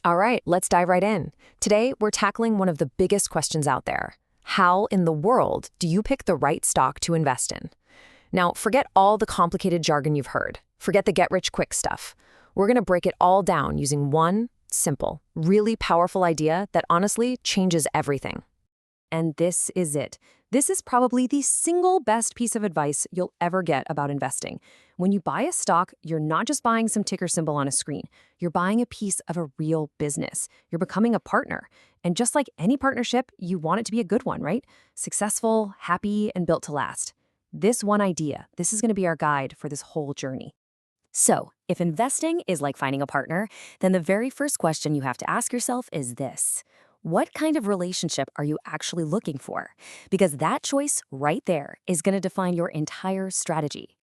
All right, let's dive right in. Today, we're tackling one of the biggest questions out there. How in the world do you pick the right stock to invest in? Now, forget all the complicated jargon you've heard. Forget the get-rich-quick stuff. We're going to break it all down using one simple, really powerful idea that honestly changes everything. And this is it. This is probably the single best piece of advice you'll ever get about investing. When you buy a stock, you're not just buying some ticker symbol on a screen. You're buying a piece of a real business. You're becoming a partner. And just like any partnership, you want it to be a good one, right? Successful, happy, and built to last. This one idea, this is going to be our guide for this whole journey. So, if investing is like finding a partner, then the very first question you have to ask yourself is this: what kind of relationship are you actually looking for? Because that choice right there is going to define your entire strategy.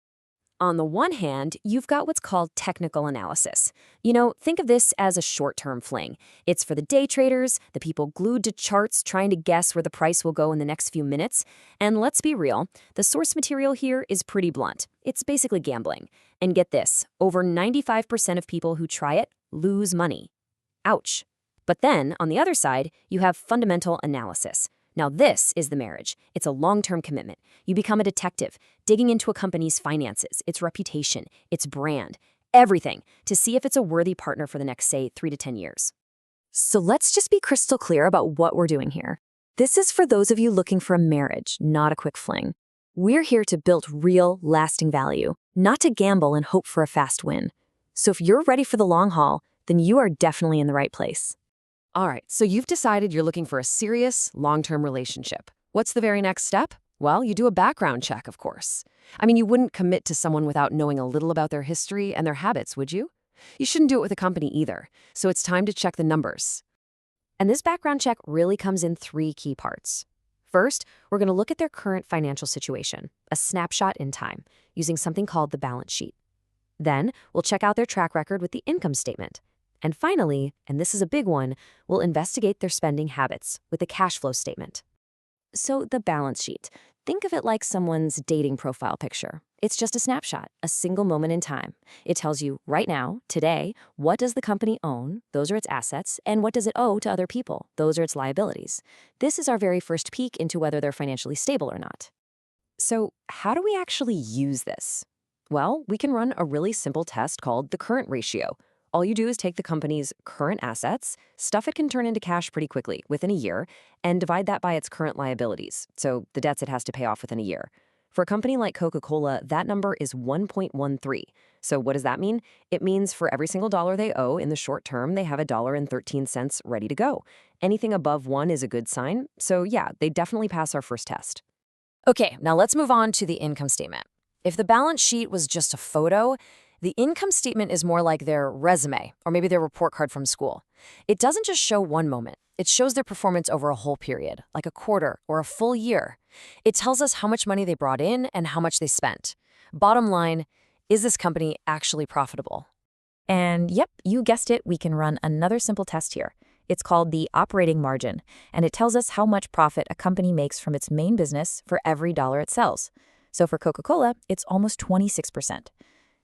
On the one hand, you've got what's called technical analysis. Think of this as a short-term fling. It's for the day traders, the people glued to charts trying to guess where the price will go in the next few minutes. And let's be real, the source material here is pretty blunt. It's basically gambling. And get this, over 95% of people who try it lose money. Ouch. But then, on the other side, you have fundamental analysis. Now this is the marriage. It's a long-term commitment. You become a detective, digging into a company's finances, its reputation, its brand, everything, to see if it's a worthy partner for the next, say, 3 to 10 years. So let's just be crystal clear about what we're doing here. This is for those of you looking for a marriage, not a quick fling. We're here to build real, lasting value, not to gamble and hope for a fast win. So if you're ready for the long haul, then you are definitely in the right place. All right, so you've decided you're looking for a serious, long-term relationship. What's the very next step? Well, you do a background check, of course. You wouldn't commit to someone without knowing a little about their history and their habits, would you? You shouldn't do it with a company either, so it's time to check the numbers. And this background check really comes in 3 key parts. First, we're going to look at their current financial situation, a snapshot in time, using something called the balance sheet. Then, we'll check out their track record with the income statement. And finally, and this is a big one, we'll investigate their spending habits with the cash flow statement. So the balance sheet. Think of it like someone's dating profile picture. It's just a snapshot, a single moment in time. It tells you right now, today, what does the company own? Those are its assets. And what does it owe to other people? Those are its liabilities. This is our very first peek into whether they're financially stable or not. So how do we actually use this? Well, we can run a really simple test called the current ratio. All you do is take the company's current assets, stuff it can turn into cash pretty quickly, within a year, and divide that by its current liabilities, so the debts it has to pay off within a year. For a company like Coca-Cola, that number is 1.13. So what does that mean? It means for every single dollar they owe in the short term, they have $1.13 ready to go. Anything above 1 is a good sign, so yeah, they definitely pass our first test. Okay, now let's move on to the income statement. If the balance sheet was just a photo, the income statement is more like their resume, or maybe their report card from school. It doesn't just show one moment. It shows their performance over a whole period, like a quarter or a full year. It tells us how much money they brought in and how much they spent. Bottom line, is this company actually profitable? And yep, you guessed it, we can run another simple test here. It's called the operating margin, and it tells us how much profit a company makes from its main business for every dollar it sells. So for Coca-Cola, it's almost 26%.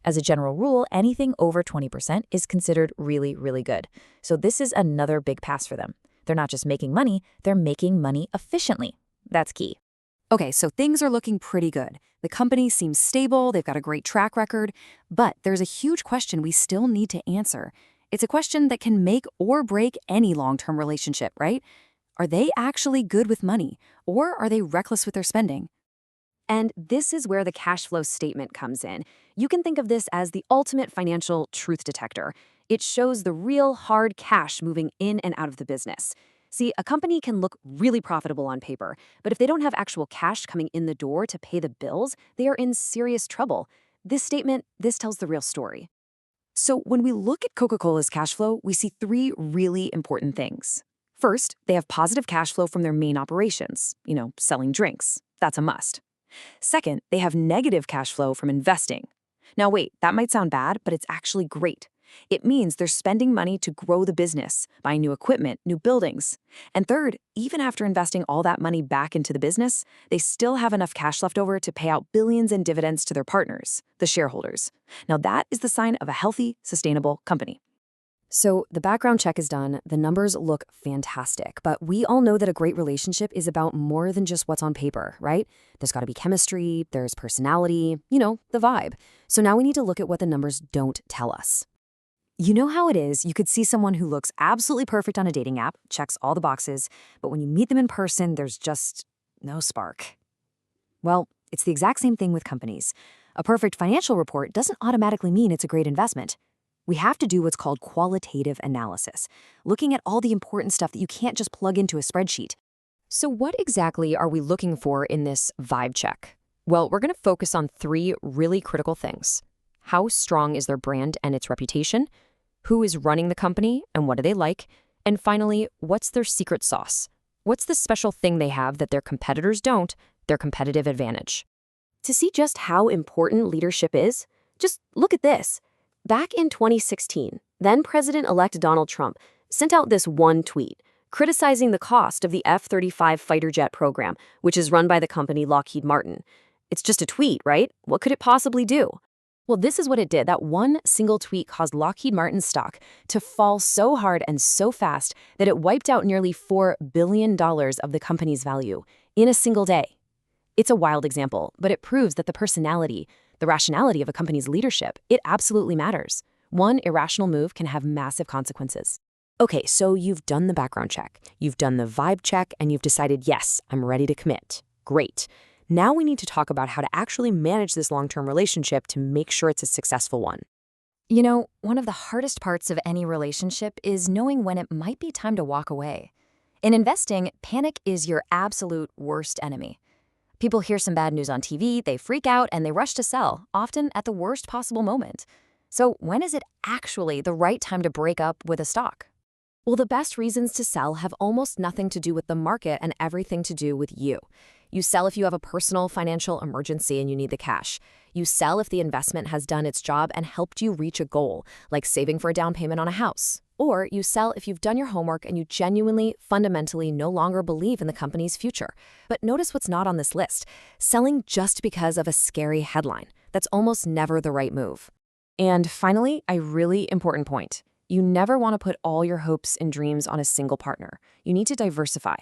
As a general rule, anything over 20% is considered really, really good. So this is another big pass for them. They're not just making money, they're making money efficiently. That's key. Okay, so things are looking pretty good. The company seems stable, they've got a great track record, but there's a huge question we still need to answer. It's a question that can make or break any long-term relationship, right? Are they actually good with money, or are they reckless with their spending? And this is where the cash flow statement comes in. You can think of this as the ultimate financial truth detector. It shows the real hard cash moving in and out of the business. See, a company can look really profitable on paper, but if they don't have actual cash coming in the door to pay the bills, they are in serious trouble. This statement, this tells the real story. So when we look at Coca-Cola's cash flow, we see 3 really important things. First, they have positive cash flow from their main operations, selling drinks. That's a must. Second, they have negative cash flow from investing. Now wait, that might sound bad, but it's actually great. It means they're spending money to grow the business, buying new equipment, new buildings. And third, even after investing all that money back into the business, they still have enough cash left over to pay out billions in dividends to their partners, the shareholders. Now that is the sign of a healthy, sustainable company. So the background check is done, the numbers look fantastic, but we all know that a great relationship is about more than just what's on paper, right? There's got to be chemistry, there's personality, the vibe. So now we need to look at what the numbers don't tell us. You know how it is, you could see someone who looks absolutely perfect on a dating app, checks all the boxes, but when you meet them in person, there's just no spark. Well, it's the exact same thing with companies. A perfect financial report doesn't automatically mean it's a great investment. We have to do what's called qualitative analysis, looking at all the important stuff that you can't just plug into a spreadsheet. So what exactly are we looking for in this vibe check? Well, we're going to focus on three really critical things. How strong is their brand and its reputation? Who is running the company and what do they like? And finally, what's their secret sauce? What's the special thing they have that their competitors don't, their competitive advantage? To see just how important leadership is, just look at this. Back in 2016, then-President-elect Donald Trump sent out this one tweet criticizing the cost of the F-35 fighter jet program, which is run by the company Lockheed Martin. It's just a tweet, right? What could it possibly do? Well, this is what it did. That one single tweet caused Lockheed Martin's stock to fall so hard and so fast that it wiped out nearly $4 billion of the company's value in a single day. It's a wild example, but it proves that the personality, the rationality of a company's leadership, it absolutely matters. One irrational move can have massive consequences. Okay, so you've done the background check, you've done the vibe check, and you've decided, yes, I'm ready to commit. Great. Now we need to talk about how to actually manage this long-term relationship to make sure it's a successful one. One of the hardest parts of any relationship is knowing when it might be time to walk away. In investing, panic is your absolute worst enemy. People hear some bad news on TV, they freak out, and they rush to sell, often at the worst possible moment. So when is it actually the right time to break up with a stock? Well, the best reasons to sell have almost nothing to do with the market and everything to do with you. You sell if you have a personal financial emergency and you need the cash. You sell if the investment has done its job and helped you reach a goal, like saving for a down payment on a house. Or you sell if you've done your homework and you genuinely, fundamentally no longer believe in the company's future. But notice what's not on this list. Selling just because of a scary headline. That's almost never the right move. And finally, a really important point. You never want to put all your hopes and dreams on a single partner. You need to diversify.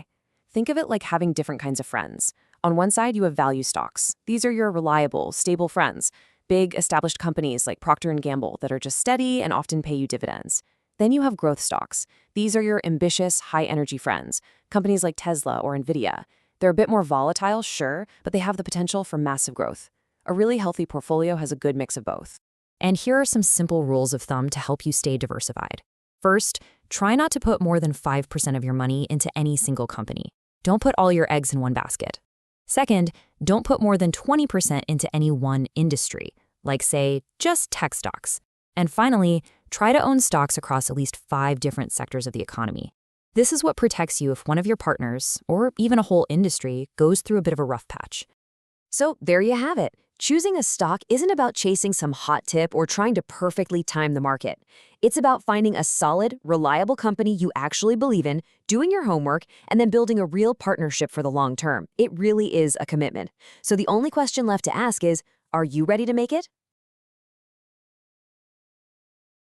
Think of it like having different kinds of friends. On one side, you have value stocks. These are your reliable, stable friends. Big, established companies like Procter & Gamble that are just steady and often pay you dividends. Then you have growth stocks. These are your ambitious, high-energy friends. Companies like Tesla or Nvidia. They're a bit more volatile, sure, but they have the potential for massive growth. A really healthy portfolio has a good mix of both. And here are some simple rules of thumb to help you stay diversified. First, try not to put more than 5% of your money into any single company. Don't put all your eggs in one basket. Second, don't put more than 20% into any one industry, like, say, just tech stocks. And finally, try to own stocks across at least 5 different sectors of the economy. This is what protects you if one of your partners, or even a whole industry, goes through a bit of a rough patch. So there you have it. Choosing a stock isn't about chasing some hot tip or trying to perfectly time the market. It's about finding a solid, reliable company you actually believe in, doing your homework, and then building a real partnership for the long term. It really is a commitment. So the only question left to ask is, are you ready to make it?